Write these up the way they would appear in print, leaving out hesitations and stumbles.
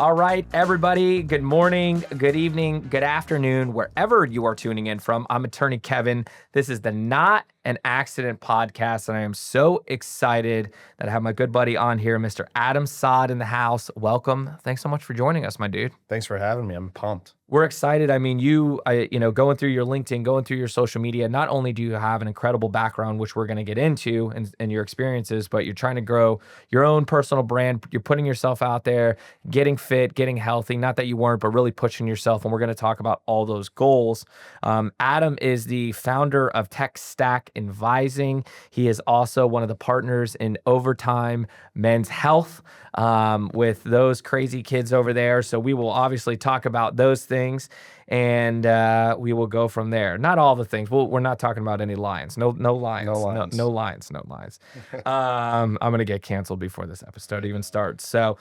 All right, everybody, good morning, good evening, good afternoon, wherever you are tuning in from. I'm attorney Kevin. This is the Not an Accident podcast, and I am so excited that I have my good buddy on here, Mr. Adam Saad in the house. Welcome. Thanks so much for joining us, my dude. Thanks for having me. I'm pumped. We're excited. I mean, going through your LinkedIn, going through your social media, not only do you have an incredible background, which we're going to get into and your experiences, but you're trying to grow your own personal brand. You're putting yourself out there, getting fit, getting healthy. Not that you weren't, but really pushing yourself. And we're going to talk about all those goals. Adam is the founder of Tech Stack Advising. He is also one of the partners in Overtime Men's Health with those crazy kids over there. So we will obviously talk about those things. And we will go from there. Not all the things. We're not talking about any lions. No lions. No lions. I'm gonna get canceled before this episode even starts. So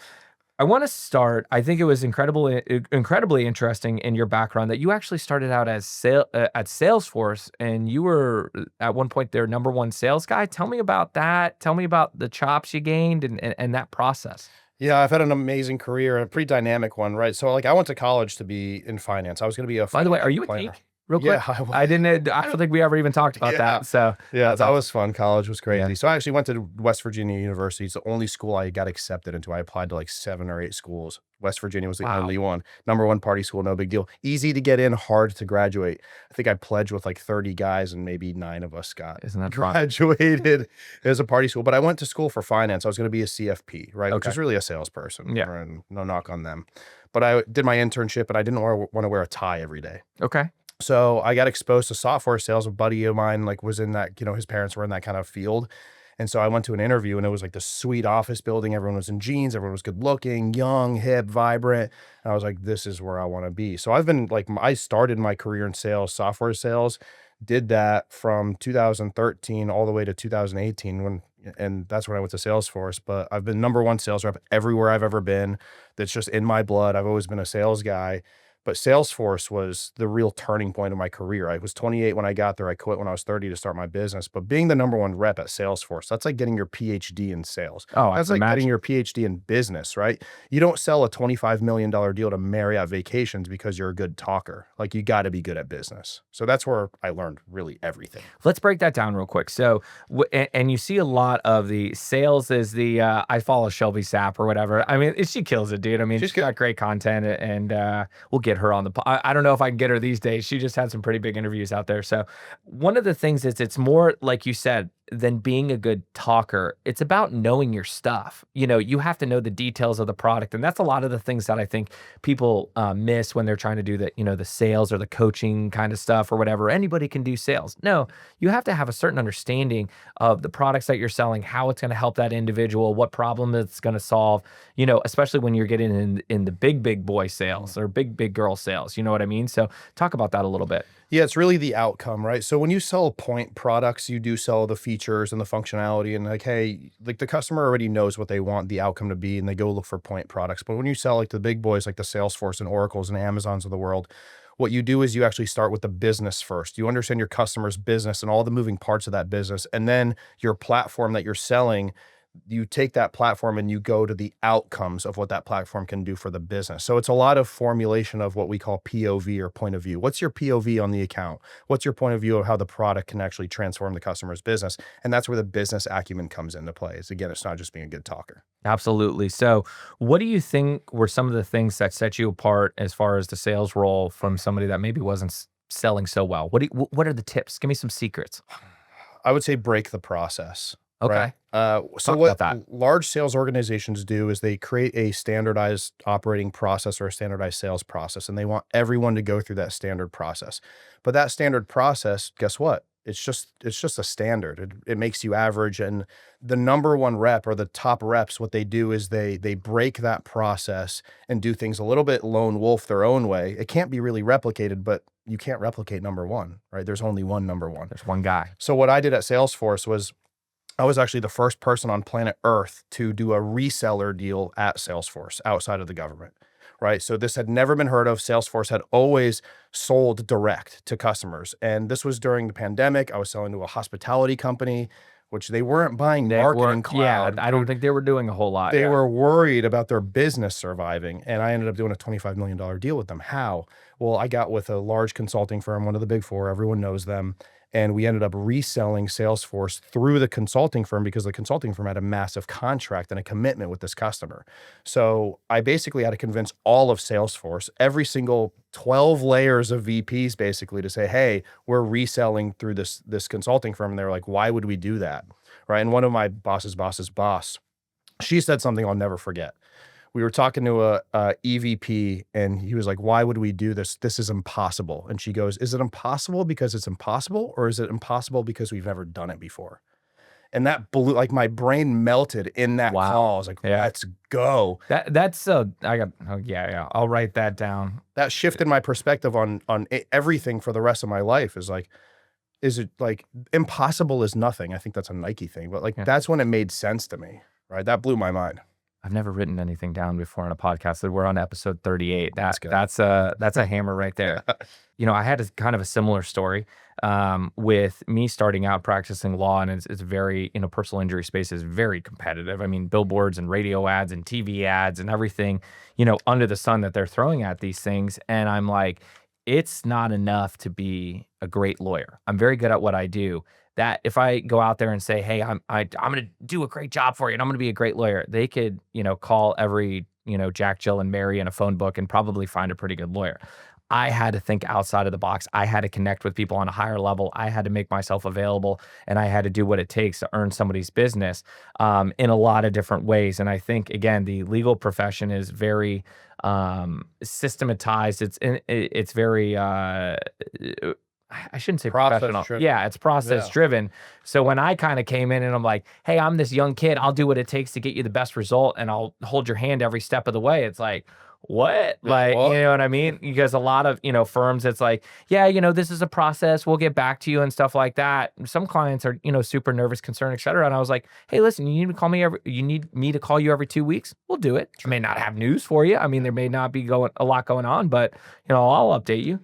I want to start. I think it was incredibly interesting in your background that you actually started out as at Salesforce, and you were at one point their number one sales guy. Tell me about that. Tell me about the chops you gained and that process. Yeah, I've had an amazing career, a pretty dynamic one, right? So I went to college to be in finance. I was going to be a By the way, are you a planner. geek? Real quick, Yeah, I don't think we ever even talked about that. So yeah, that was fun. College was crazy. Yeah. So I actually went to West Virginia University. It's the only school I got accepted into. I applied to like 7 or 8 schools. West Virginia was the only one. Number one party school, no big deal. Easy to get in, hard to graduate. I think I pledged with like 30 guys and maybe 9 of us got graduated as a party school. But I went to school for finance. I was going to be a CFP, right? Which is really a salesperson. Yeah. And no knock on them. But I did my internship and I didn't want to wear a tie every day. Okay. So I got exposed to software sales. A buddy of mine was in that, his parents were in that kind of field. And so I went to an interview and it was like the sweet office building. Everyone was in jeans. Everyone was good looking, young, hip, vibrant. And I was like, this is where I want to be. So I started my career in sales, software sales, did that from 2013 all the way to 2018 and that's when I went to Salesforce. But I've been number one sales rep everywhere I've ever been. That's just in my blood. I've always been a sales guy. But Salesforce was the real turning point of my career. I was 28 when I got there. I quit when I was 30 to start my business. But being the number one rep at Salesforce, that's like getting your PhD in sales. Oh, that's like getting your PhD in business, right? You don't sell a $25 million deal to Marriott Vacations because you're a good talker. Like you got to be good at business. So that's where I learned really everything. Let's break that down real quick. So, and you see a lot of the sales is the, I follow Shelby Sapp or whatever. I mean, she kills it, dude. I mean, she's got great content and we'll get her on the, I don't know if I can get her these days. She just had some pretty big interviews out there. So one of the things is it's more like you said, than being a good talker. It's about knowing your stuff. You have to know the details of the product. And that's a lot of the things that I think people miss when they're trying to do the sales or the coaching kind of stuff or whatever. Anybody can do sales. No, you have to have a certain understanding of the products that you're selling, how it's going to help that individual, what problem it's going to solve, especially when you're getting in the big boy sales or big girl sales. You know what I mean? So talk about that a little bit. Yeah, it's really the outcome, right? So when you sell point products, you do sell the features and the functionality and the customer already knows what they want the outcome to be and they go look for point products. But when you sell like the big boys, like the Salesforce and Oracles and Amazons of the world, what you do is you actually start with the business first. You understand your customer's business and all the moving parts of that business. And then your platform that you're selling, you take that platform and you go to the outcomes of what that platform can do for the business. So it's a lot of formulation of what we call POV or point of view. What's your POV on the account? What's your point of view of how the product can actually transform the customer's business? And that's where the business acumen comes into play. Again, it's not just being a good talker. Absolutely. So what do you think were some of the things that set you apart as far as the sales role from somebody that maybe wasn't selling so well? What are the tips? Give me some secrets. I would say break the process. Okay. Right? So what large sales organizations do is they create a standardized operating process or a standardized sales process, and they want everyone to go through that standard process. But that standard process, guess what? It's just a standard. It makes you average. And the number one rep or the top reps, what they do is they break that process and do things a little bit lone wolf their own way. It can't be really replicated, but you can't replicate number one, right? There's only one number one. There's one guy. So what I did at Salesforce was I was actually the first person on planet Earth to do a reseller deal at Salesforce outside of the government, right? So this had never been heard of. Salesforce had always sold direct to customers. And this was during the pandemic. I was selling to a hospitality company. which they weren't buying They marketing were, cloud. I don't think they were doing a whole lot. They were worried about their business surviving. And I ended up doing a $25 million deal with them. How? Well, I got with a large consulting firm, one of the big four, everyone knows them. And we ended up reselling Salesforce through the consulting firm because the consulting firm had a massive contract and a commitment with this customer. So I basically had to convince all of Salesforce, every single 12 layers of VPs basically, to say, hey, we're reselling through this consulting firm. And they were like, why would we do that? Right. And one of my boss's boss, she said something I'll never forget. We were talking to a EVP and he was like, why would we do this? This is impossible. And she goes, is it impossible because it's impossible, or is it impossible because we've never done it before? And that blew, like, my brain melted in that call. I was like, let's go. That's I'll write that down. That shifted my perspective on everything for the rest of my life. Is like, is it like impossible is nothing? I think that's a Nike thing, but like, that's when it made sense to me, right? That blew my mind. I've never written anything down before on a podcast. We're on episode 38. That's a hammer right there. You know, I had kind of a similar story with me starting out practicing law, and it's very, you know, personal injury space is very competitive. I mean, billboards and radio ads and TV ads and everything, you know, under the sun that they're throwing at these things. And I'm like, it's not enough to be a great lawyer. I'm very good at what I do. That if I go out there and say, hey, I'm going to do a great job for you and I'm going to be a great lawyer, they could, you know, call every, you know, Jack, Jill, and Mary in a phone book and probably find a pretty good lawyer. I had to think outside of the box. I had to connect with people on a higher level. I had to make myself available, and I had to do what it takes to earn somebody's business in a lot of different ways. And I think, again, the legal profession is very systematized. It's very I shouldn't say professional. Yeah, it's process driven. So when I kind of came in and I'm like, hey, I'm this young kid, I'll do what it takes to get you the best result and I'll hold your hand every step of the way. It's like, what? Like, you know what I mean? Because a lot of, you know, firms, it's like, yeah, you know, this is a process. We'll get back to you and stuff like that. Some clients are, you know, super nervous, concerned, et cetera. And I was like, hey, listen, you need me to call you every 2 weeks? We'll do it. I may not have news for you. I mean, there may not be a lot going on, but, you know, I'll update you.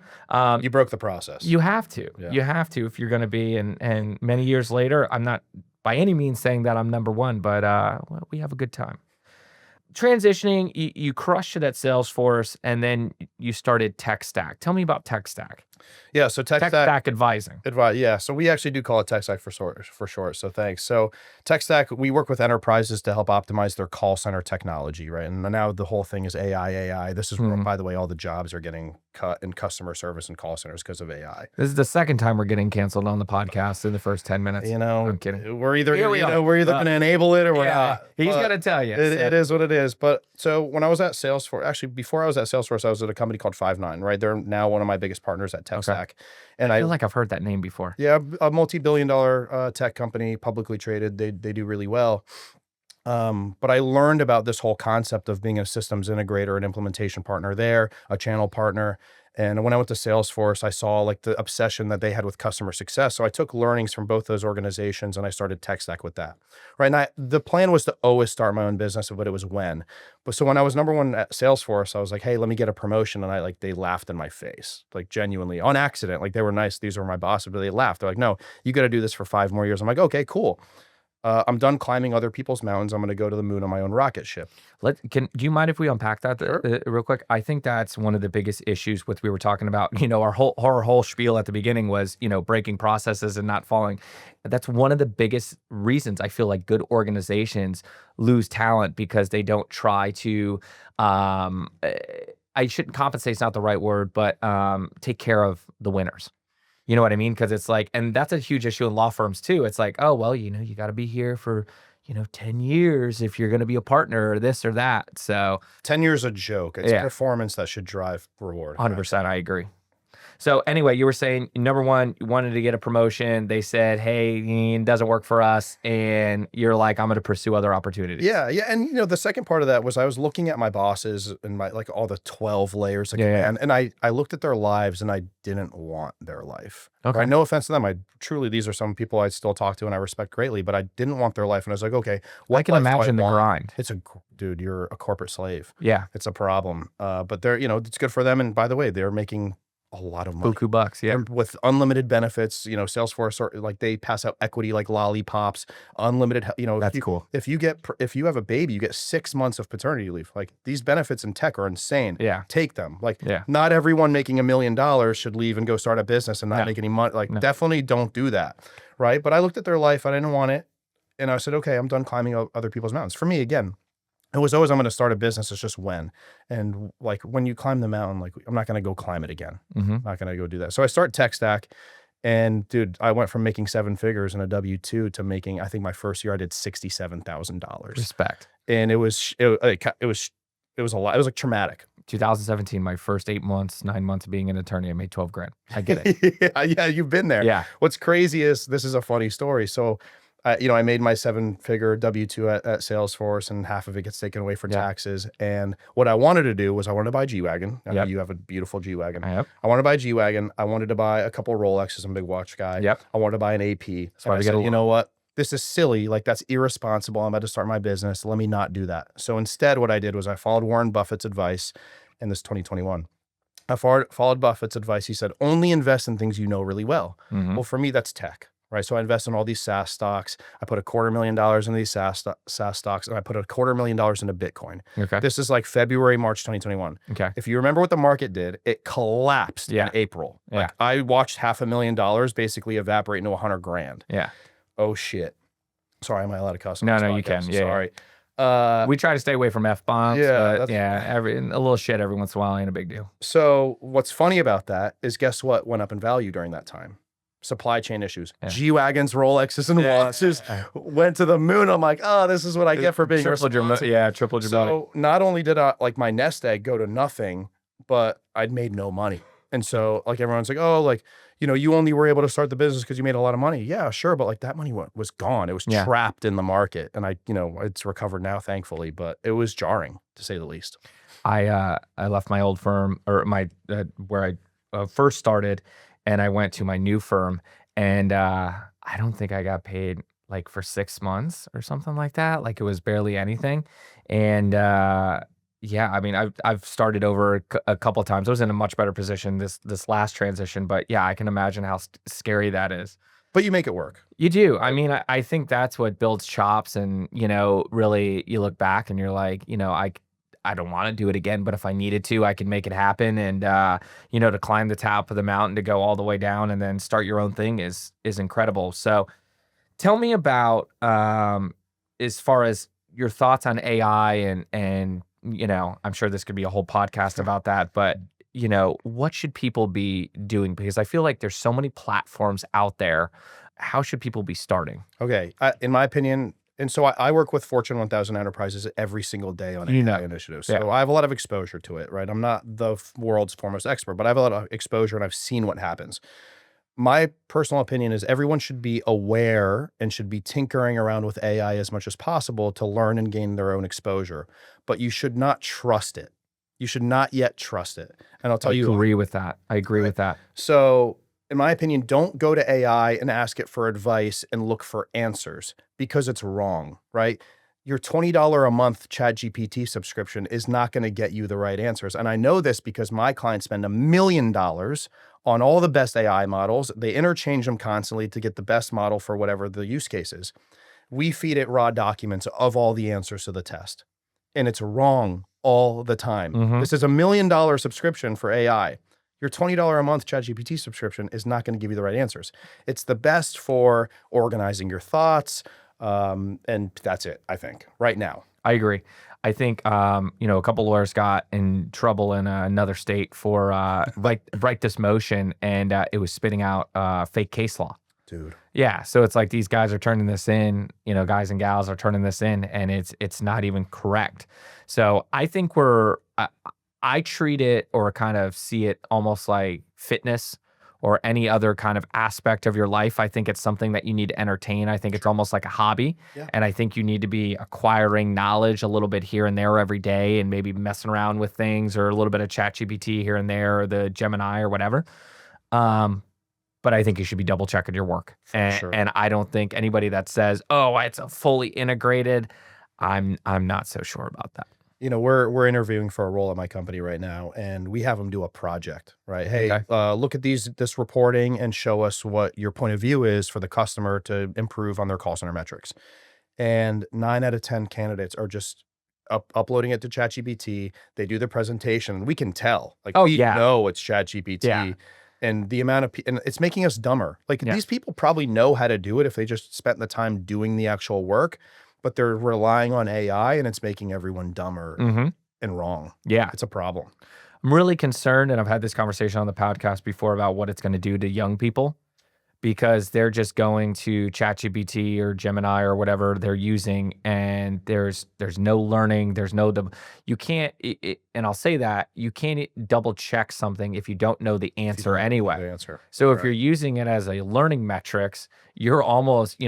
You broke the process. You have to. Yeah. You have to if you're going to be. And many years later, I'm not by any means saying that I'm number one, but well, we have a good time. Transitioning, you crushed it at Salesforce, and then you started Tech Stack. Tell me about Tech Stack. Yeah, so Tech Stack advising. Yeah, so we actually do call it Tech Stack for short. So thanks. So Tech Stack, we work with enterprises to help optimize their call center technology, right? And now the whole thing is AI. This is where, by the way, all the jobs are getting cut in customer service and call centers because of AI. This is the second time we're getting canceled on the podcast in the first 10 minutes. You know, I'm kidding. We're either going to enable it or we're not. He's going to tell you. It is what it is. But so when I was at Salesforce, actually before I was at Salesforce, I was at a company called Five9, right? They're now one of my biggest partners at Tech Stack. And I feel like I've heard that name before. Yeah, a multi-billion-dollar tech company, publicly traded. They do really well. But I learned about this whole concept of being a systems integrator, an implementation partner there, a channel partner. And when I went to Salesforce, I saw like the obsession that they had with customer success. So I took learnings from both those organizations and I started Tech Stack with that. Right. And the plan was to always start my own business, but it was when. But so when I was number one at Salesforce, I was like, hey, let me get a promotion. And they laughed in my face, like genuinely on accident. Like they were nice. These were my bosses, but they laughed. They're like, no, you got to do this for 5 more years. I'm like, okay, cool. I'm done climbing other people's mountains. I'm going to go to the moon on my own rocket ship. Do you mind if we unpack that real quick? I think that's one of the biggest issues we were talking about. You know, our whole spiel at the beginning was, you know, breaking processes and not following. That's one of the biggest reasons I feel like good organizations lose talent because they don't try to, I shouldn't compensate, it's not the right word, but take care of the winners. You know what I mean? Because it's like, and that's a huge issue in law firms too. It's like, oh, well, you know, you got to be here for, you know, 10 years if you're going to be a partner or this or that. So 10 years a joke. It's performance that should drive reward. 100%. I agree. So anyway, you were saying, number one, you wanted to get a promotion. They said, hey, it doesn't work for us. And you're like, I'm going to pursue other opportunities. Yeah. Yeah. And, you know, the second part of that was I was looking at my bosses and like all the 12 layers of command. And I looked at their lives and I didn't want their life. Okay. Right? No offense to them. These are some people I still talk to and I respect greatly, but I didn't want their life. And I was like, okay, I can imagine the grind. Dude, you're a corporate slave. Yeah. It's a problem. But they're, you know, it's good for them. And by the way, they're making a lot of money. Buku bucks. Yeah. And with unlimited benefits, you know, Salesforce, or like they pass out equity like lollipops, unlimited, you know, That's cool. if you have a baby, you get 6 months of paternity leave. Like these benefits in tech are insane. Yeah. Take them. Like Yeah. not everyone making $1 million should leave and go start a business and not make any money. Like definitely don't do that. Right. But I looked at their life. I didn't want it. And I said, okay, I'm done climbing other people's mountains. For me, again, it was always, I'm going to start a business. It's just when. And like when you climb the mountain, like I'm not going to go climb it again. I'm not going to go do that. So I start Tech Stack, and dude, I went from making 7 figures in a W-2 to making, I think my first year I did $67,000. Respect. And it was a lot. It was like traumatic. 2017, my first 8 months, 9 months of being an attorney, I made 12 grand. I get it. Yeah, you've been there. Yeah. What's crazy is, this is a funny story. So you know, I made my 7-figure W-2 at Salesforce, and half of it gets taken away for taxes. And what I wanted to do was I wanted to buy a G-Wagon. I know you have a beautiful G-Wagon. I wanted to buy a G-Wagon. I wanted to buy a couple Rolexes. I'm a big watch guy. I wanted to buy an AP. So I said, you know what? This is silly. Like, that's irresponsible. I'm about to start my business. Let me not do that. So instead, what I did was I followed Warren Buffett's advice in this 2021. I followed Buffett's advice. He said, only invest in things you know really well. Well, for me, that's tech. Right. So I invest in all these SaaS stocks. I put $250,000 into these SaaS stocks, and I put $250,000 into Bitcoin. Okay. This is like February, March 2021. Okay. If you remember what the market did, it collapsed in April. Like I watched $500,000 basically evaporate into 100 grand. Yeah. Oh shit. Sorry, am I allowed to cuss? No, you can. Yeah. Sorry. We try to stay away from F-bombs. Yeah. But a little shit every once in a while ain't a big deal. So what's funny about that is, guess what went up in value during that time? Supply chain issues. G-Wagons, Rolexes, and watches went to the moon. I'm like, oh, this is what I get for being responsible. Tripled your money. So not only did like my nest egg go to nothing, but I'd made no money. And so like everyone's like, oh, like, you know, you only were able to start the business because you made a lot of money. Yeah, sure. But like that money was gone. It was trapped in the market. And I, you know, it's recovered now, thankfully, but it was jarring to say the least. I left my old firm, or my, where I first started, and I went to my new firm, and I don't think I got paid like for 6 months or something like that. Like it was barely anything. And yeah, I mean, I've started over a couple of times. I was in a much better position this last transition, but yeah, I can imagine how scary that is. But you make it work. You do. I mean, I think that's what builds chops, and, you know, really you look back and you're like, you know, I don't want to do it again, but if I needed to, I can make it happen. And, you know, to climb the top of the mountain, to go all the way down and then start your own thing is incredible. So tell me about, as far as your thoughts on AI, and, you know, I'm sure this could be a whole podcast about that, but, you know, what should people be doing? Because I feel like there's so many platforms out there. How should people be starting? Okay. In my opinion, and so I work with Fortune 1000 enterprises every single day on AI initiatives. So I have a lot of exposure to it, right? I'm not the world's foremost expert, but I have a lot of exposure and I've seen what happens. My personal opinion is everyone should be aware and should be tinkering around with AI as much as possible to learn and gain their own exposure. But you should not trust it. You should not yet trust it. And I'll tell you. I agree with that. I agree with that. So in my opinion, don't go to AI and ask it for advice and look for answers, because it's wrong, right? Your $20 a month ChatGPT subscription is not going to get you the right answers. And I know this because my clients spend $1 million on all the best AI models. They interchange them constantly to get the best model for whatever the use case is. We feed it raw documents of all the answers to the test, and it's wrong all the time. This is $1 million subscription for AI. Your $20 a month ChatGPT subscription is not going to give you the right answers. It's the best for organizing your thoughts, and that's it, I think, right now. I agree. I think, you know, a couple lawyers got in trouble in another state for write this motion, and it was spitting out fake case law. Dude. Yeah, so it's like these guys are turning this in, you know, guys and gals are turning this in, and it's not even correct. So I think I treat it, or kind of see it, almost like fitness or any other kind of aspect of your life. I think it's something that you need to entertain. I think it's almost like a hobby. Yeah. And I think you need to be acquiring knowledge a little bit here and there every day, and maybe messing around with things, or a little bit of ChatGPT here and there, or the Gemini or whatever. But I think you should be double checking your work. And I don't think anybody that says, oh, it's a fully integrated, I'm not so sure about that. You know, we're interviewing for a role at my company right now, and we have them do a project, right? Hey, Okay. look at this reporting and show us what your point of view is for the customer to improve on their call center metrics. And 9 out of 10 candidates are just uploading it to ChatGPT. They do the presentation. We can tell, like, Oh we yeah. know it's Yeah. ChatGPT, and the amount of and it's making us dumber. Like, Yeah. these people probably know how to do it if they just spent the time doing the actual work, but they're relying on AI, and it's making everyone dumber Hmm. and wrong. Yeah. It's a problem. I'm really concerned, and I've had this conversation on the podcast before about what it's going to do to young people, because they're just going to ChatGPT or Gemini or whatever they're using, and there's no learning, there's no you can't and I'll say that you can't double check something if you don't know the If you answer don't know anyway. the answer. So if Right. you're using it as a learning metrics, you're almost,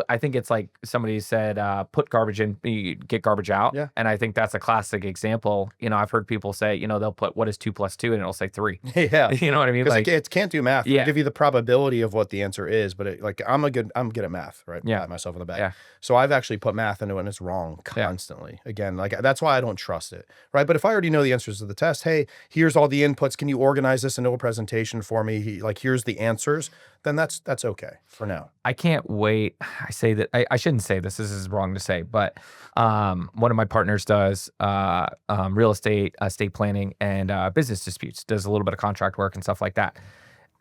I think it's like somebody said, put garbage in, you get garbage out. Yeah. And I think that's a classic example. I've heard people say, they'll put what is 2 + 2 and it'll say 3. Yeah. You know what I mean? 'Cause Like, it can't do math. It'll yeah, give you the probability of what the answer is, but like, I'm good at math, right? yeah, Pat myself in the back. yeah, So I've actually put math into it, and it's wrong yeah. constantly. Again, like, that's why I don't trust it, right? But if I already know the answers to the test, hey, here's all the inputs. Can you organize this into a presentation for me? Like, here's the answers. Then that's okay for now. I can't wait. I say that I shouldn't say this. This is wrong to say, but one of my partners does real estate, estate planning, and business disputes. Does a little bit of contract work and stuff like that.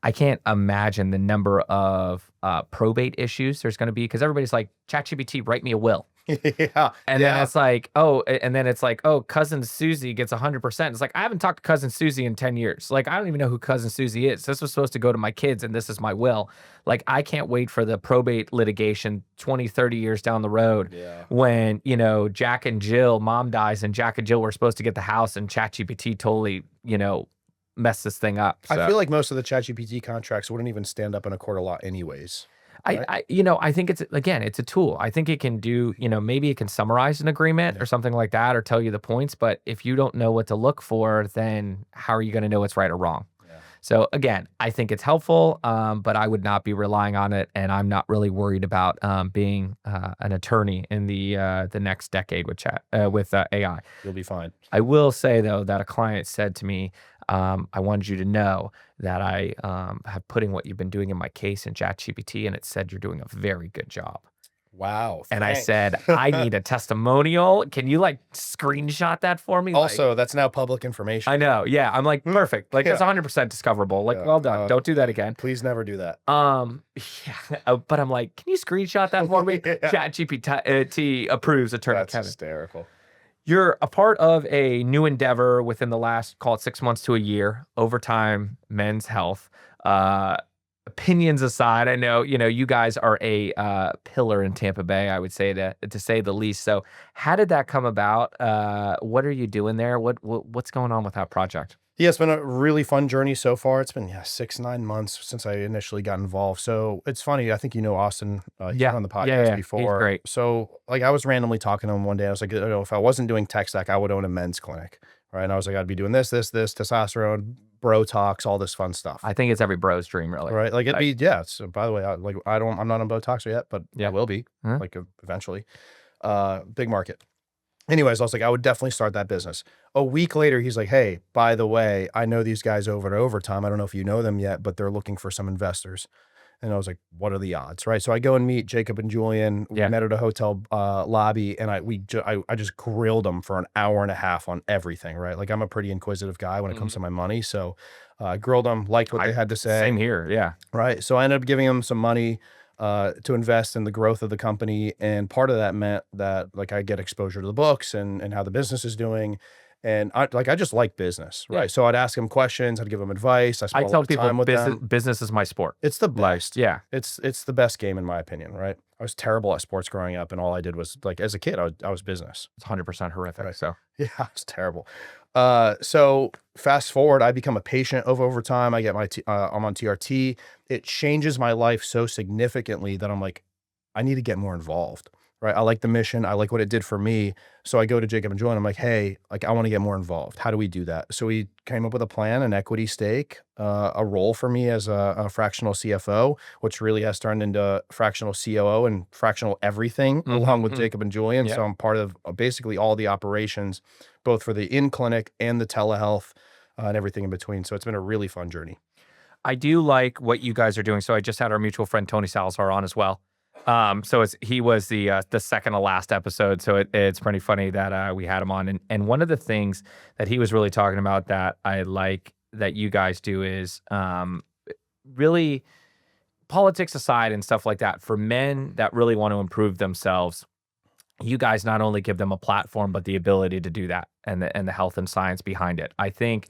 I can't imagine the number of probate issues there's going to be, because everybody's like, ChatGPT, write me a will. Yeah. And then Yeah. it's like, cousin Susie gets 100%. It's like, I haven't talked to cousin Susie in 10 years. Like, I don't even know who cousin Susie is. This was supposed to go to my kids, and this is my will. Like, I can't wait for the probate litigation 20, 30 years down the road, Yeah. when, Jack and Jill, mom dies, and Jack and Jill were supposed to get the house, and ChatGPT totally, messed this thing up. I So feel like most of the ChatGPT contracts wouldn't even stand up in a court of law anyways. Right? I think it's a tool. I think it can do, maybe it can summarize an agreement or something like that, or tell you the points. But if you don't know what to look for, then how are you going to know what's right or wrong? Yeah. So again, I think it's helpful, but I would not be relying on it, and I'm not really worried about being an attorney in the next decade with AI. You'll be fine. I will say though that a client said to me, I wanted you to know that I have putting what you've been doing in my case in ChatGPT, and it said you're doing a very good job. Wow. And I Thanks. said, I need a testimonial. Can you like screenshot that for me? Like, Also, that's now public information. I know. Yeah. I'm like, perfect. Like, that's Yeah. 100% discoverable. Like, Yeah, well done. Don't do that again. Please never do that. Yeah. But I'm like, can you screenshot that for me? Yeah. ChatGPT approves, attorney That's Kevin. hysterical. You're a part of a new endeavor within the last, call it 6 months to a year, overtime, men's health. Opinions aside, I know, you guys are a pillar in Tampa Bay, I would say, to say the least. So how did that come about? What are you doing there? What's going on with that project? Yeah, it's been a really fun journey so far. It's been 6, 9 months since I initially got involved. So it's funny. I think you know Austin. He's Yeah. been on the Yeah, podcast yeah. He's before. great. So like, I was randomly talking to him one day. I was like, if I wasn't doing tech stack, I would own a men's clinic, right? And I was like, I'd be doing this, testosterone, bro talks, all this fun stuff, I think it's every bro's dream, really. right? Like, it'd be So by the way, I'm not on Botox yet, but Yeah. I will be Huh? like eventually. Big market. Anyways, I was like, I would definitely start that business. A week later, he's like, hey, by the way, I know these guys over at Overtime. I don't know if you know them yet, but they're looking for some investors. And I was like, what are the odds, right? So I go and meet Jacob and Julian. We Yeah. met at a hotel lobby, and I just grilled them for an hour and a half on everything, right? Like, I'm a pretty inquisitive guy when it comes to my money. So I grilled them, liked what they had to say. Same here. Yeah. Right. So I ended up giving them some money to invest in the growth of the company. And part of that meant that, like, I get exposure to the books and how the business is doing. And I just like business, right? Yeah. So I'd ask them questions, I'd give them advice. I I spent a tell lot of people time with them. business is my sport. It's the Like, best. yeah. It's the best game in my opinion, right? I was terrible at sports growing up, and all I did was, like, as a kid, I was business. It's 100% horrific. Right. So Yeah, it's terrible. So fast forward, I become a patient of Overtime. I get I'm on TRT. It changes my life so significantly that I'm like, I need to get more involved. right? I like the mission. I like what it did for me. So I go to Jacob and Joy and I'm like, hey, like I want to get more involved. How do we do that? So we came up with a plan, an equity stake, a role for me as a fractional CFO, which really has turned into fractional COO and fractional everything along with Mm-hmm. Jacob and Julian. Yeah. So I'm part of basically all the operations, both for the in-clinic and the telehealth and everything in between. So it's been a really fun journey. I do like what you guys are doing. So I just had our mutual friend Tony Salazar on as well. So he was the second to last episode. So it's pretty funny that we had him on. And one of the things that he was really talking about that I like that you guys do is really politics aside and stuff like that. For men that really want to improve themselves, you guys not only give them a platform, but the ability to do that and the health and science behind it. I think,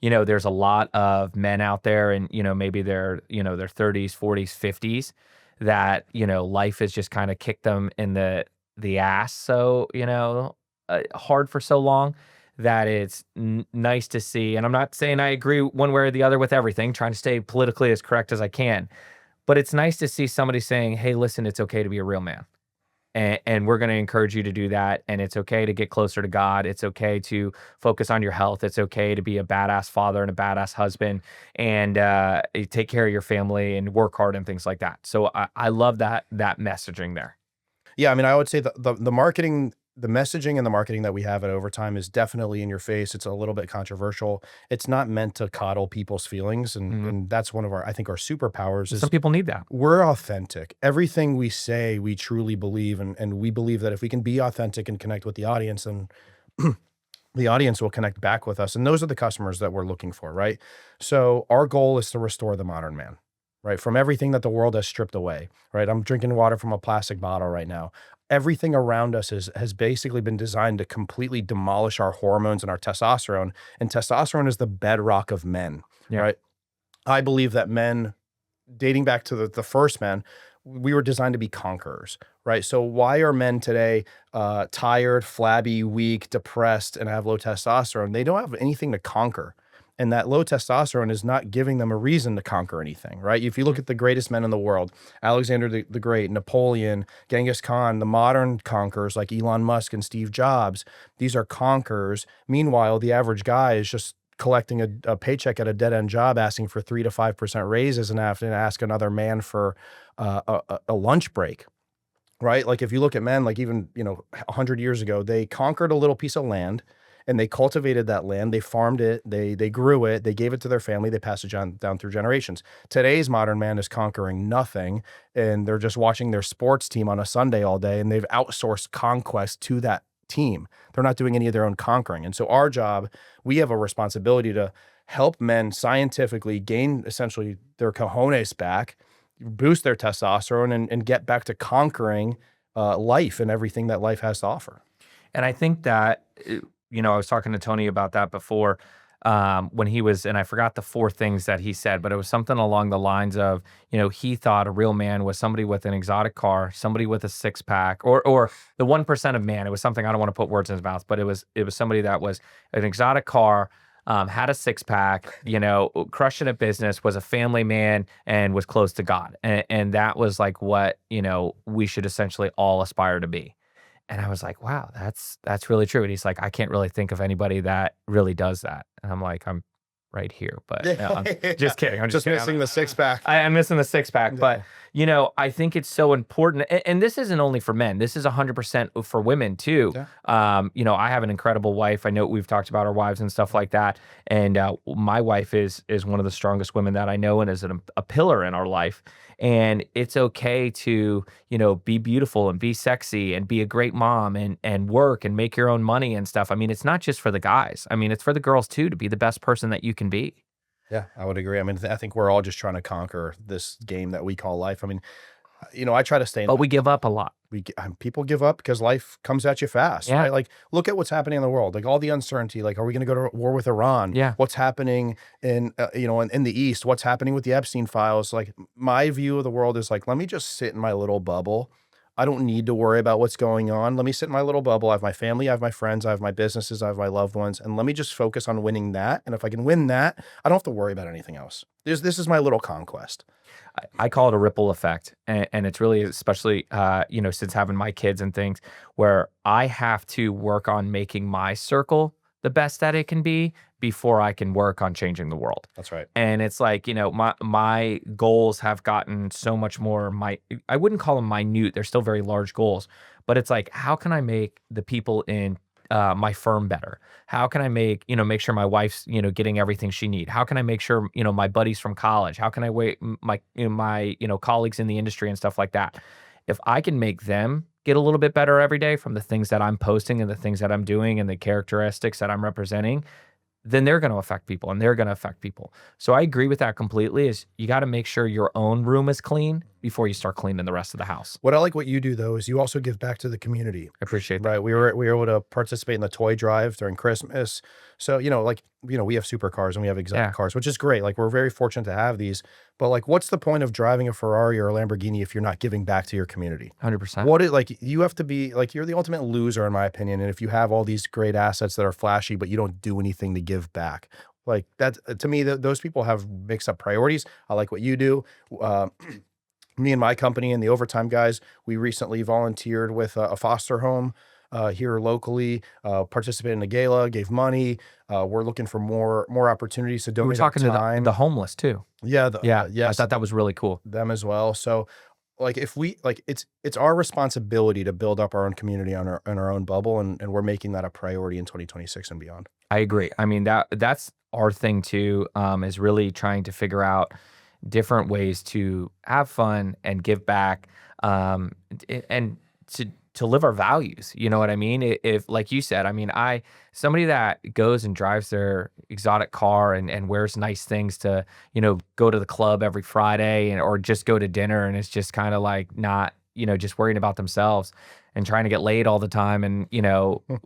there's a lot of men out there and, maybe they're, their 30s, 40s, 50s that, life has just kind of kicked them in the ass. So, hard for so long that it's nice to see. And I'm not saying I agree one way or the other with everything, trying to stay politically as correct as I can, but it's nice to see somebody saying, hey, listen, it's okay to be a real man. And we're going to encourage you to do that. And it's okay to get closer to God. It's okay to focus on your health. It's okay to be a badass father and a badass husband and take care of your family and work hard and things like that. So I love that messaging there. Yeah, I mean, I would say the marketing, the messaging and the marketing that we have at Overtime is definitely in your face. It's a little bit controversial. It's not meant to coddle people's feelings, Mhm. and that's one of our, I think, our superpowers Some is people need that. we're authentic. Everything we say, we truly believe, and we believe that if we can be authentic and connect with the audience, and the audience will connect back with us, and those are the customers that we're looking for, right? So our goal is to restore the modern man, right? From everything that the world has stripped away, right? I'm drinking water from a plastic bottle right now. Everything around us has basically been designed to completely demolish our hormones and our testosterone, and testosterone is the bedrock of men, Yeah. right? I believe that men, dating back to the first men, we were designed to be conquerors, right? So why are men today tired, flabby, weak, depressed, and have low testosterone? They don't have anything to conquer. And that low testosterone is not giving them a reason to conquer anything, right? If you look at the greatest men in the world, Alexander the Great, Napoleon, Genghis Khan, the modern conquerors like Elon Musk and Steve Jobs, these are conquerors. Meanwhile, the average guy is just collecting a paycheck at a dead end job, asking for 3 to 5% raises and having to ask another man for a lunch break, right? Like if you look at men, like even, 100 years ago, they conquered a little piece of land and they cultivated that land. They farmed it. They grew it. They gave it to their family. They passed it down through generations. Today's modern man is conquering nothing. And they're just watching their sports team on a Sunday all day. And they've outsourced conquest to that team. They're not doing any of their own conquering. And so our job, we have a responsibility to help men scientifically gain essentially their cojones back, boost their testosterone, and get back to conquering life and everything that life has to offer. And I think that, I was talking to Tony about that before when he was, and I forgot the four things that he said, but it was something along the lines of, he thought a real man was somebody with an exotic car, somebody with a six pack, or the 1% of man. It was something, I don't want to put words in his mouth, but it was somebody that was an exotic car, had a six pack, crushed in a business, was a family man, and was close to God. And that was like what, we should essentially all aspire to be. And I was like, wow, that's really true. And he's like, I can't really think of anybody that really does that. And I'm like, I'm right here, but I'm just kidding. I'm just kidding. missing the six pack. I'm missing the six pack, Yeah. but I think it's so important. And this isn't only for men. This is 100% for women too. Yeah. I have an incredible wife. I know we've talked about our wives and stuff like that. And my wife is one of the strongest women that I know and is a pillar in our life. And it's okay to, be beautiful and be sexy and be a great mom and work and make your own money and stuff. I mean, it's not just for the guys. I mean, it's for the girls too, to be the best person that you can be. Yeah, I would agree. I mean, I think we're all just trying to conquer this game that we call life. I mean, I try to stay in. But we give up a lot. People give up because life comes at you fast. Yeah. Right? Like, look at what's happening in the world. Like all the uncertainty. Like, are we going to go to war with Iran? Yeah. What's happening in the East? What's happening with the Epstein files? Like, my view of the world is like, let me just sit in my little bubble. I don't need to worry about what's going on. Let me sit in my little bubble. I have my family, I have my friends, I have my businesses, I have my loved ones, and let me just focus on winning that. And if I can win that, I don't have to worry about anything else. This is my little conquest. I call it a ripple effect, and it's really, especially since having my kids and things, where I have to work on making my circle the best that it can be before I can work on changing the world. That's right. And it's like, my goals have gotten so much more, I wouldn't call them minute. They're still very large goals, but it's like, how can I make the people in my firm better? How can I make sure my wife's, getting everything she need? How can I make sure, my buddies from college, how can I wait my colleagues in the industry and stuff like that? If I can make them get a little bit better every day from the things that I'm posting and the things that I'm doing and the characteristics that I'm representing, then they're going to affect people and they're going to affect people. So I agree with that completely. Is you got to make sure your own room is clean before you start cleaning the rest of the house. What I like what you do though is you also give back to the community. I appreciate that. Right. We were able to participate in the toy drive during Christmas. So, we have supercars and we have exotic cars, which is great. Like we're very fortunate to have these. But like, what's the point of driving a Ferrari or a Lamborghini if you're not giving back to your community? 100%. You have to be like, you're the ultimate loser in my opinion. And if you have all these great assets that are flashy, but you don't do anything to give back, like that, to me, those people have mixed up priorities. I like what you do. Me and my company and the overtime guys, we recently volunteered with a foster home here locally, participated in a gala, gave money. We're looking for more opportunities to donate. We were talking to the homeless too. Yeah. I thought that was really cool. Them as well. So like if we like it's our responsibility to build up our own community on our own bubble, and we're making that a priority in 2026 and beyond. I agree. I mean, that's our thing too, is really trying to figure out different ways to have fun and give back, and to live our values. You know what I mean? If like you said, I mean, somebody that goes and drives their exotic car and wears nice things to, go to the club every Friday or just go to dinner, and it's just kind of like not, just worrying about themselves and trying to get laid all the time, and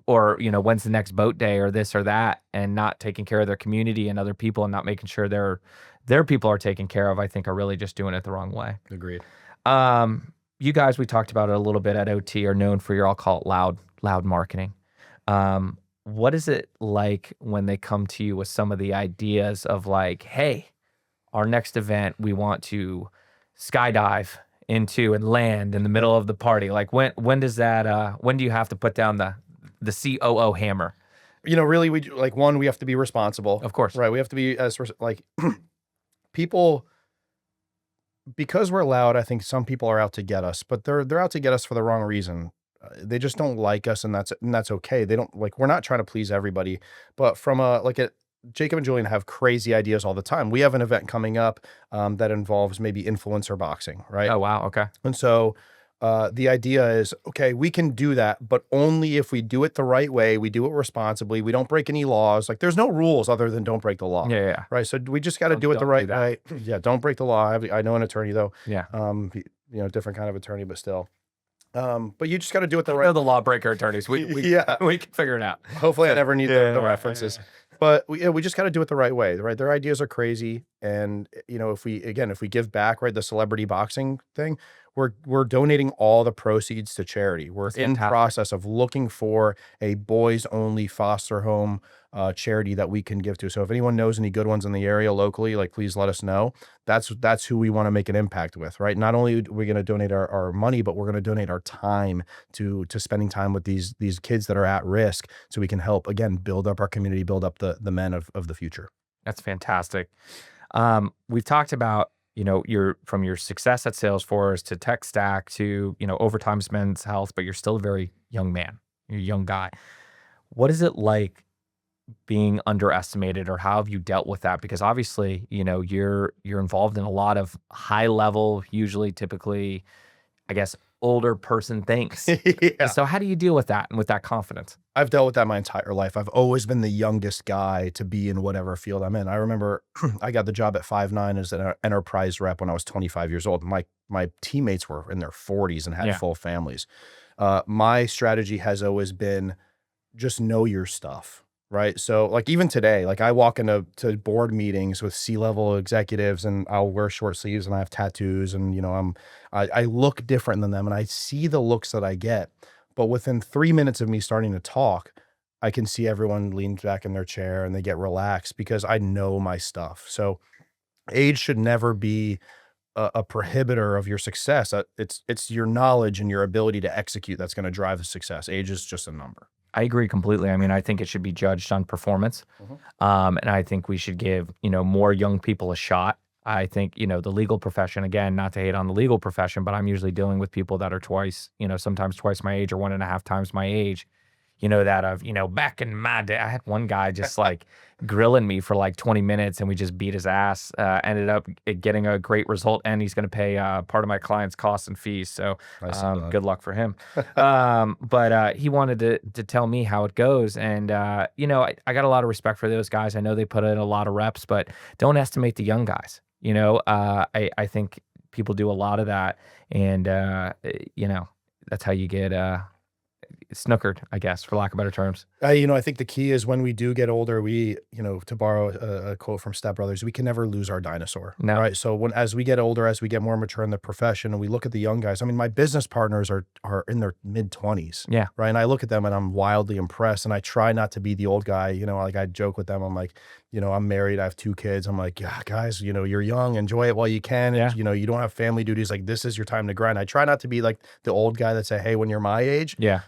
or when's the next boat day or this or that, and not taking care of their community and other people and not making sure their people are taken care of, I think are really just doing it the wrong way. Agreed. You guys, we talked about it a little bit at OT, are known for I'll call it loud marketing. What is it like when they come to you with some of the ideas of like, hey, our next event, we want to skydive into and land in the middle of the party? Like when does that, when do you have to put down the COO hammer? Really, we have to be responsible. Of course. Right. We have to be people, because we're loud. I think some people are out to get us, but they're out to get us for the wrong reason. They just don't like us, and that's okay. They don't we're not trying to please everybody, but from Jacob and Julian have crazy ideas all the time. We have an event coming up that involves maybe influencer boxing, right? Oh, wow. Okay. And so the idea is, okay, we can do that, but only if we do it the right way. We do it responsibly. We don't break any laws. Like there's no rules other than don't break the law. Yeah. Right. So we just got to do it the right way. Yeah. Don't break the law. I know an attorney though. Yeah. Different kind of attorney, but still. But you just got to do it the right. I know the lawbreaker attorneys. We we can figure it out. Hopefully, I never need the references. But we just got to do it the right way, right? Their ideas are crazy, and if we give back, right, the celebrity boxing thing, we're donating all the proceeds to charity. We're in process of looking for a boys only foster home charity that we can give to. So if anyone knows any good ones in the area locally, please let us know. That's who we want to make an impact with, right? Not only are we going to donate our money, but we're going to donate our time to spending time with these kids that are at risk, so we can help, again, build up our community, build up the men of the future. That's fantastic. We've talked about, from your success at Salesforce to tech stack to, overtime's men's health, but you're still a very young man. You're a young guy. What is it like being underestimated, or how have you dealt with that? Because obviously, you're involved in a lot of high level, usually typically, I guess, older person things. Yeah. So how do you deal with that and with that confidence? I've dealt with that my entire life. I've always been the youngest guy to be in whatever field I'm in. I remember I got the job at 5'9" as an enterprise rep when I was 25 years old. My teammates were in their 40s and had full families. My strategy has always been just know your stuff. right? So like even today, like I walk into board meetings with C-level executives and I'll wear short sleeves and I have tattoos and I look different than them and I see the looks that I get. But within 3 minutes of me starting to talk, I can see everyone leans back in their chair and they get relaxed because I know my stuff. So age should never be a prohibitor of your success. It's your knowledge and your ability to execute that's going to drive the success. Age is just a number. I agree completely. I mean, I think it should be judged on performance. Mhm. And I think we should give, more young people a shot. I think, the legal profession, again, not to hate on the legal profession, but I'm usually dealing with people that are twice, sometimes twice my age or 1.5 times my age, that of, back in my day, I had one guy just like grilling me for like 20 minutes and we just beat his ass, ended up getting a great result and he's going to pay part of my client's costs and fees. So good luck for him. But he wanted to tell me how it goes. And, I got a lot of respect for those guys. I know they put in a lot of reps, but don't estimate the young guys. I think people do a lot of that. And, that's how you get snookered, I guess, for lack of better terms. I think the key is when we do get older, to borrow a quote from Step Brothers, we can never lose our dinosaur, No. right? So as we get older, as we get more mature in the profession, and we look at the young guys, I mean, my business partners are in their mid-20s, Yeah. right? And I look at them and I'm wildly impressed, and I try not to be the old guy, like I joke with them, I'm like, I'm married, I have 2 kids, I'm like, yeah, guys, you're young, enjoy it while you can, Yeah. and, you don't have family duties, like this is your time to grind. I try not to be like the old guy that say, hey, when you're my age, Yeah.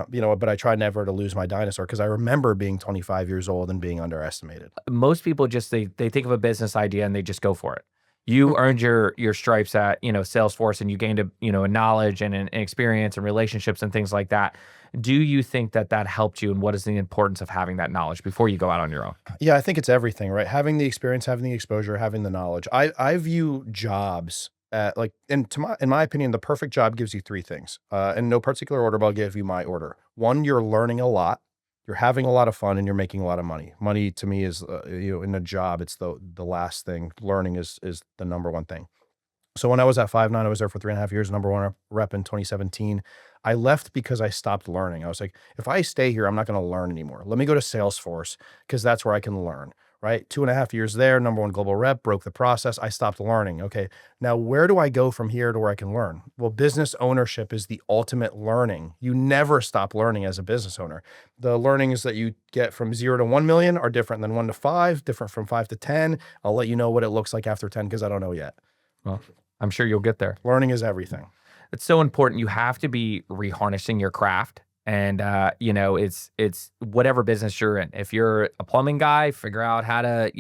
but I try never to lose my dinosaur because I remember being 25 years old and being underestimated. Most people just they think of a business idea and they just go for it. You earned your stripes at, Salesforce and you gained a knowledge and an experience and relationships and things like that. Do you think that helped you, and what is the importance of having that knowledge before you go out on your own? Yeah, I think it's everything, right? Having the experience, having the exposure, having the knowledge. I view jobs like, in my opinion, the perfect job gives you 3 things. In no particular order, but I'll give you my order. 1, you're learning a lot. You're having a lot of fun and you're making a lot of money. Money to me is, in a job, it's the last thing. Learning is the number one thing. So when I was at Five9, I was there for 3.5 years, number one rep in 2017. I left because I stopped learning. I was like, if I stay here, I'm not going to learn anymore. Let me go to Salesforce because that's where I can learn, right? 2.5 years there, number one global rep, broke the process. I stopped learning. Okay. Now where do I go from here to where I can learn? Well, business ownership is the ultimate learning. You never stop learning as a business owner. The learnings that you get from 0 to 1 million are different than 1 to 5, different from 5 to 10. I'll let you know what it looks like after 10 because I don't know yet. Well, I'm sure you'll get there. Learning is everything. It's so important. You have to be reharnessing your craft. And, it's whatever business you're in. If you're a plumbing guy, figure out how to,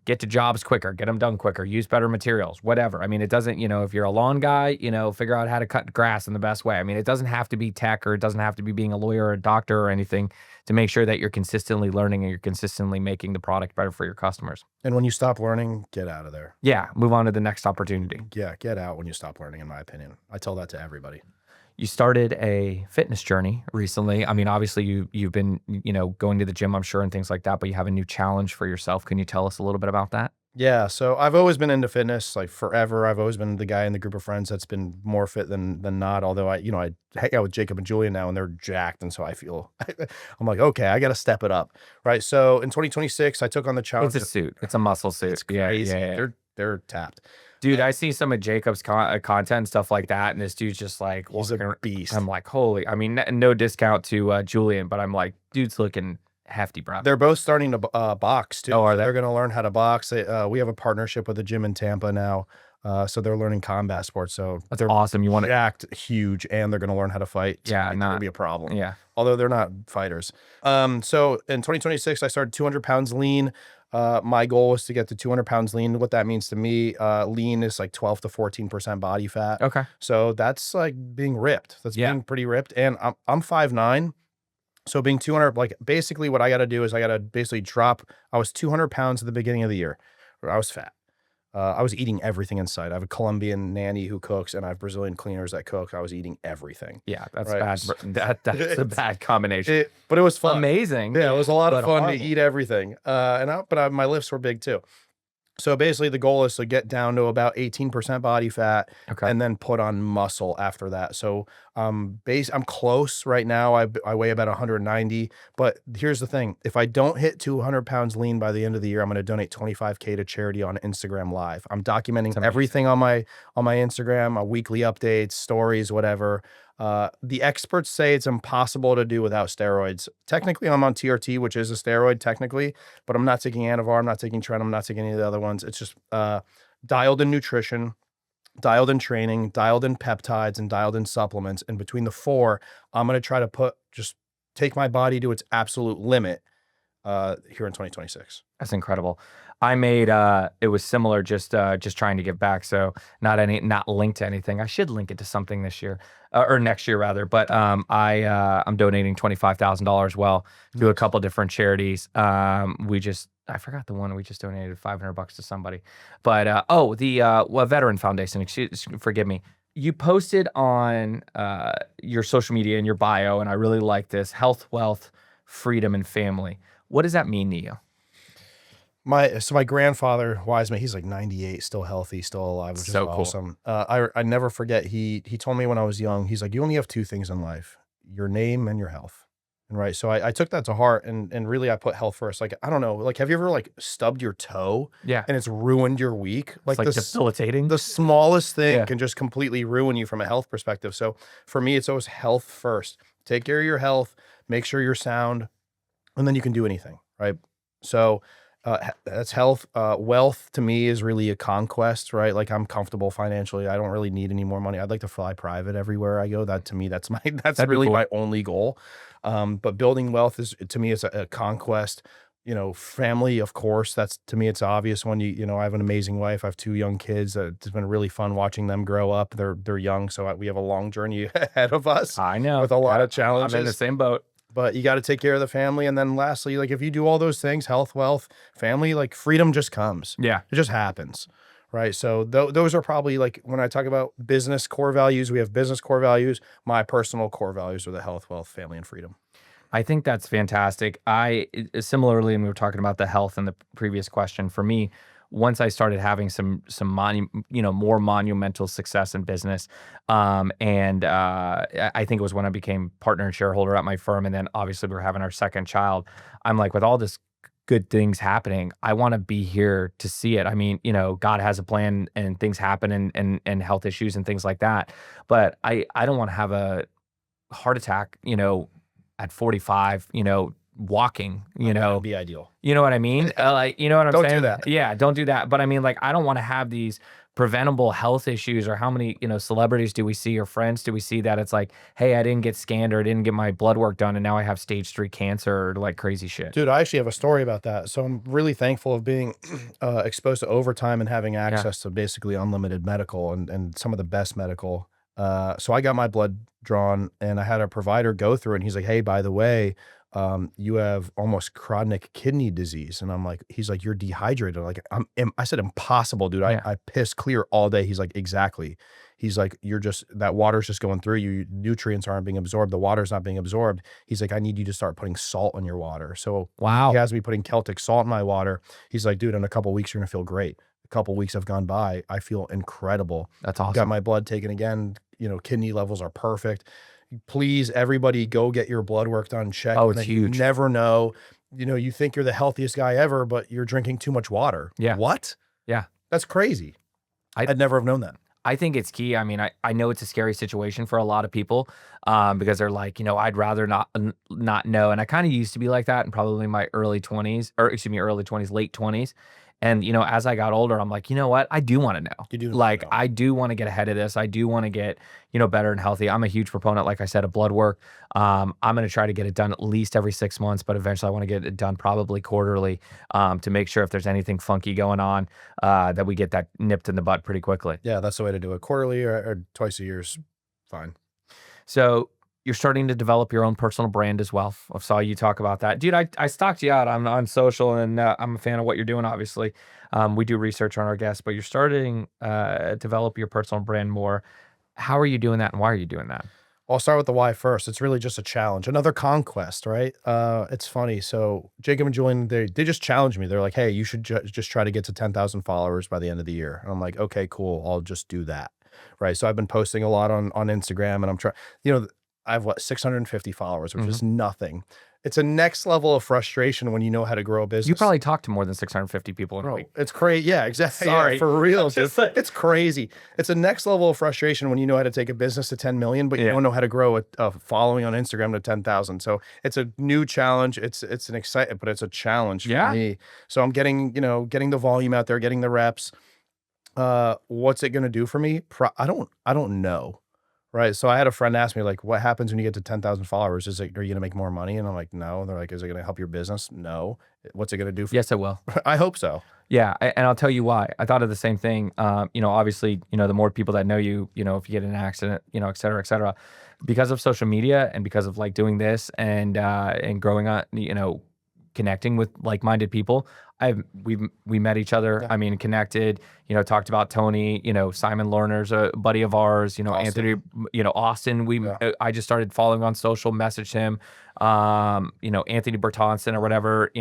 get to jobs quicker, get them done quicker, use better materials, whatever. I mean, it doesn't, if you're a lawn guy, figure out how to cut grass in the best way. I mean, it doesn't have to be tech, or it doesn't have to be being a lawyer or a doctor or anything, to make sure that you're consistently learning and you're consistently making the product better for your customers. And when you stop learning, get out of there. Yeah. Move on to the next opportunity. Yeah, get out when you stop learning, in my opinion. I tell that to everybody. You started a fitness journey recently. I mean, obviously you've been, going to the gym, I'm sure, and things like that, but you have a new challenge for yourself. Can you tell us a little bit about that? Yeah, so I've always been into fitness, like forever. I've always been the guy in the group of friends that's been more fit than not. Although I hang out with Jacob and Julian now, and they're jacked, and so I feel I'm like, okay, I got to step it up, right? So in 2026, I took on the challenge. It's a suit. It's a muscle suit. It's crazy. Yeah. They're tapped. Dude, I see some of Jacob's content and stuff like that, and this dude's just like, He's a beast. I'm like, holy, I mean, no discount to Julian, but I'm like, dude's looking hefty, bro. They're both starting to box too. Oh, are they? They're going to learn how to box. We have a partnership with a gym in Tampa now, so they're learning combat sports. So That's they're awesome. You want to? jacked, huge, and they're going to learn how to fight. Yeah, It's going to be a problem. Yeah. Although they're not fighters. So in 2026, I started 200 pounds lean. My goal was to get to 200 pounds lean. What that means to me, lean is like 12 to 14% body fat. Okay. So that's like being ripped. That's being pretty ripped. And I'm 5'9". So being 200, like basically what I got to do is I got to basically drop. I was 200 pounds at the beginning of the year. I was fat. I was eating everything inside. I have a Colombian nanny who cooks, and I have Brazilian cleaners that cook. I was eating everything. Yeah, that's Right. bad. That's a bad combination. But it was fun. Amazing. Yeah, it was a lot of but fun to horrible. eat everything. But my lifts were big too. So basically the goal is to get down to about 18% body fat Okay. and then put on muscle after that. So I'm close right now. I weigh about 190, but here's the thing. If I don't hit 200 pounds lean by the end of the year, I'm going to donate 25K to charity on Instagram Live. I'm It's documenting amazing. everything on my Instagram, weekly updates, stories, whatever. The experts say it's impossible to do without steroids. Technically, I'm on TRT, which is a steroid technically, but I'm not taking Anavar, I'm not taking Tren, I'm not taking any of the other ones. It's just dialed in nutrition, dialed in training, dialed in peptides, and dialed in supplements. And between the four, I'm going to try to just take my body to its absolute limit here in 2026. That's incredible. I made it was similar, just trying to give back. So not linked to anything. I should link it to something this year or next year rather. But I'm donating $25,000 well to a Nice. couple different charities. I forgot the one we just donated $500 to somebody. But the Veteran Foundation. Forgive me. You posted on your social media in your bio, and I really like this: health, wealth, freedom, and family. What does that mean to you? My grandfather, wise man, he's like 98, still healthy, still alive, which is So cool. awesome. I never forget. He told me when I was young, he's like, you only have two things in life: your name and your health. And right, so I took that to heart, and really I put health first. Like I don't know, like have you ever like stubbed your toe Yeah. and it's ruined your week? It's Like like this, debilitating. the smallest thing Yeah. can just completely ruin you from a health perspective. So for me, it's always health first. Take care of your health, make sure you're sound, and then you can do anything, right? So that's health. Wealth to me is really a conquest, right? Like I'm comfortable financially. I don't really need any more money. I'd like to fly private everywhere I go. That to me, that's my that's That'd be really cool. my only goal. But building wealth is to me is a conquest. Family, of course. That's to me, it's obvious when I have an amazing wife. I have two young kids. It's been really fun watching them grow up. They're young, so we have a long journey ahead of us I know. with a lot of I'm in the challenges. same boat. But you gotta take care of the family, and then lastly, like, if you do all those things, health, wealth, family, like, freedom just comes. Yeah. It just happens, right? So those are probably, like, when I talk about business core values, we have business core values. My personal core values are the health, wealth, family, and freedom. I think that's fantastic. Similarly, and we were talking about the health in the previous question. For me, once I started having more monumental success in business, and I think it was when I became partner and shareholder at my firm, and then obviously we were having our second child. I'm like, with all this good things happening, I want to be here to see it. I mean, God has a plan, and things happen, and health issues and things like that. But I don't want to have a heart attack, at 45, walking, That'd be ideal. you know what I mean? Like, you know what I'm Don't do saying? that. Yeah, don't do that. But I mean, like, I don't want to have these preventable health issues. Or how many, celebrities do we see or friends do we see that it's like, hey, I didn't get scanned or I didn't get my blood work done, and now I have stage 3 cancer or like crazy shit. Dude, I actually have a story about that. So I'm really thankful of being exposed to overtime and having Yeah. access to basically unlimited medical and some of the best medical. So I got my blood drawn and I had a provider go through it, and he's like, hey, by the way, you have almost chronic kidney disease. And I'm like, he's like, you're dehydrated. Like, I said, impossible, dude. Yeah. I piss clear all day. He's like, exactly. He's like, that water's just going through you. Nutrients aren't being absorbed. The water's not being absorbed. He's like, I need you to start putting salt in your water. So he Wow. has me putting Celtic salt in my water. He's like, dude, in a couple weeks, you're gonna feel great. A couple weeks have gone by. I feel incredible. That's Got awesome. my blood taken again. Kidney levels are perfect. Please, everybody, go get your blood work done. Check. Oh, And it's then you huge. never know. You think you're the healthiest guy ever, but you're drinking too much water. Yeah. What? Yeah. That's crazy. I I'd never have known that. I think it's key. I mean, I know it's a scary situation for a lot of people, because they're like, I'd rather not know. And I kind of used to be like that in probably my early 20s, or excuse me, early 20s, late 20s. And, as I got older, I'm like, you know what? I do want to know. You do Like, know. I do want to get ahead of this. I do want to get, better and healthy. I'm a huge proponent, like I said, of blood work. I'm going to try to get it done at least every 6 months, but eventually I want to get it done probably quarterly, to make sure if there's anything funky going on, that we get that nipped in the butt pretty quickly. Yeah, that's the way to do it. Quarterly or twice a year is fine. So you're starting to develop your own personal brand as well. I saw you talk about that. Dude, I stalked you out on social, and I'm a fan of what you're doing, obviously. We do research on our guests, but you're starting to develop your personal brand more. How are you doing that, and why are you doing that? I'll start with the why first. It's really just a challenge, another conquest, right? It's funny. So Jacob and Julian, they just challenged me. They're like, "Hey, you should just try to get to 10,000 followers by the end of the year." And I'm like, "Okay, cool. I'll just do that." Right. So I've been posting a lot on Instagram, and I'm trying. You know, I have what 650 followers, which Mhm. is nothing. It's a next level of frustration when you know how to grow a You business. probably talk to more than 650 people in a Bro, week. it's crazy. Yeah, exactly. Yeah, Sorry. for real, I'm dude. just like It's crazy. It's a next level of frustration when you know how to take a business to 10 million, but you Yeah. don't know how to grow a following on Instagram to 10,000. So it's a new challenge. It's an excitement, but it's a challenge for Yeah. me. So I'm getting, getting the volume out there, getting the reps. What's it gonna do for me? I don't know. Right. So I had a friend ask me, like, what happens when you get to 10,000 followers? Are you gonna make more money? And I'm like, no. And they're like, is it gonna help your business? No. What's it gonna do for Yes, it will. I hope so. Yeah, and I'll tell you why. I thought of the same thing. Obviously, the more people that know you, if you get in an accident, et cetera, et cetera, because of social media and because of like doing this and growing up, connecting with like-minded people. We met each other. Yeah. I mean, connected. Talked about Tony. Simon Lerner's a buddy of ours. Anthony. Austin. Austin. Yeah. I just started following on social, messaged him. Anthony Bertonson or whatever.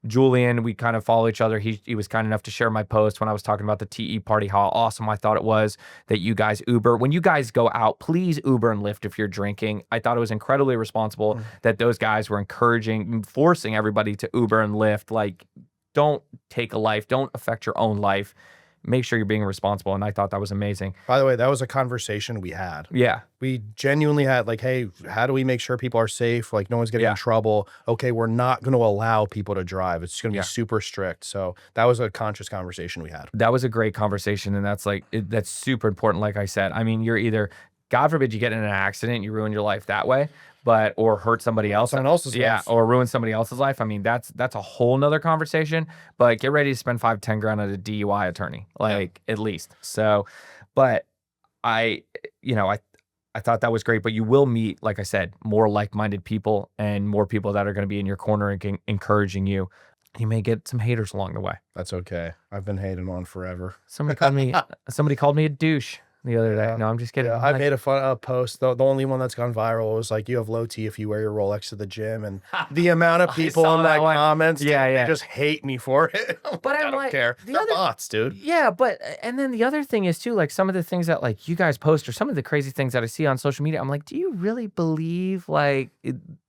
Julian. We kind of follow each other. He was kind enough to share my post when I was talking about the TE party. How awesome I thought it was that you guys Uber. When you guys go out, please Uber and Lyft if you're drinking. I thought it was incredibly responsible that those guys were encouraging, forcing everybody to Uber and Lyft. Like, don't take a life. Don't affect your own life. Make sure you're being responsible. And I thought that was amazing. By the way, that was a conversation we had. Yeah. We genuinely had like, hey, how do we make sure people are safe? Like no one's getting Yeah. in trouble. Okay, we're not going to allow people to drive. It's going to Yeah. be super strict. So that was a conscious conversation we had. That was a great conversation. And that's super important. Like I said, I mean, you're either, God forbid you get in an accident, you ruin your life that way, or hurt somebody else. Someone else's life. Or ruin somebody else's life. I mean, that's a whole nother conversation, but get ready to spend 5-10 grand on a DUI attorney, at least. So, but I thought that was great, but you will meet, like I said, more like-minded people and more people that are going to be in your corner and encouraging you. You may get some haters along the way. That's okay. I've been hating on forever. Somebody called me a douche the other day. No, I'm just kidding. Yeah, I made a fun post. The only one that's gone viral was like, you have low T if you wear your Rolex to the gym. And the amount of people saw in that my one. comments, Yeah, they yeah. just hate me for it. I'm But like, I'm I don't like, care. the They're other- bots, dude. Yeah, and then the other thing is too, like some of the things that like you guys post or some of the crazy things that I see on social media, I'm like, do you really believe like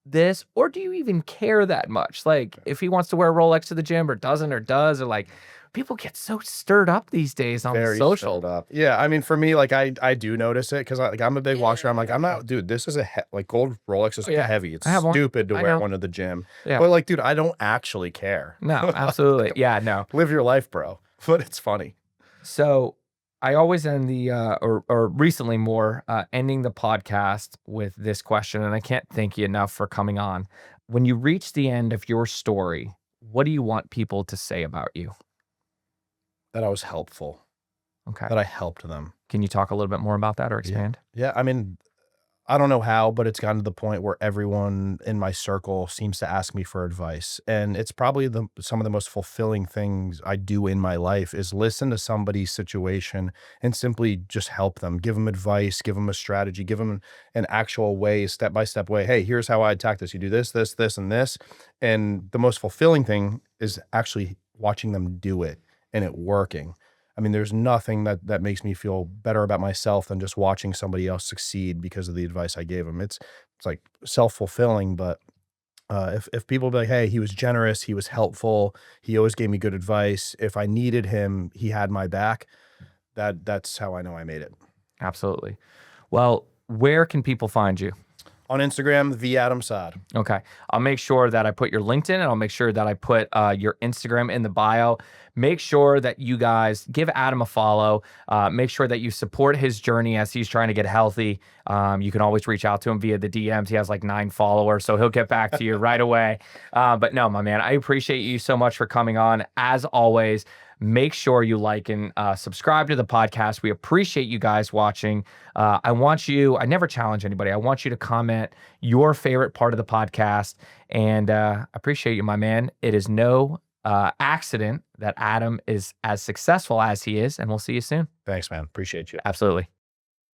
this, or do you even care that much? Like if he wants to wear a Rolex to the gym or doesn't or does, or like people get so stirred up these days on Very social. stirred up. Yeah, I mean, for me, like I do notice it because I'm a big watcher. I'm like, I'm not, dude. This is like gold Rolex is Oh, yeah. heavy. It's I have one. stupid to I wear know. one to the gym. Yeah. But like, dude, I don't actually care. No, absolutely. Yeah, no. Live your life, bro. But it's funny. So I always end the or recently more ending the podcast with this question, and I can't thank you enough for coming on. When you reach the end of your story, what do you want people to say about you? That I was helpful. Okay. That I helped them. Can you talk a little bit more about that or expand? Yeah, I mean, I don't know how, but it's gotten to the point where everyone in my circle seems to ask me for advice. And it's probably some of the most fulfilling things I do in my life is listen to somebody's situation and simply just help them, give them advice, give them a strategy, give them an actual way, step-by-step way. Hey, here's how I attack this. You do this, this, this, and this. And the most fulfilling thing is actually watching them do it and it working. I mean, there's nothing that makes me feel better about myself than just watching somebody else succeed because of the advice I gave them. It's like self-fulfilling, but if people be like, hey, he was generous, he was helpful, he always gave me good advice. If I needed him, he had my back. That's how I know I made it. Absolutely. Well, where can people find you? On Instagram, theadamsaad. Okay. I'll make sure that I put your LinkedIn and I'll make sure that I put your Instagram in the bio. Make sure that you guys give Adam a follow. Make sure that you support his journey as he's trying to get healthy. You can always reach out to him via the DMs. He has like 9 followers, so he'll get back to you right away. But no, my man, I appreciate you so much for coming on. As always, make sure you like and subscribe to the podcast. We appreciate you guys watching. I never challenge anybody. I want you to comment your favorite part of the podcast. And I appreciate you, my man. It is no accident that Adam is as successful as he is. And we'll see you soon. Thanks, man. Appreciate you. Absolutely.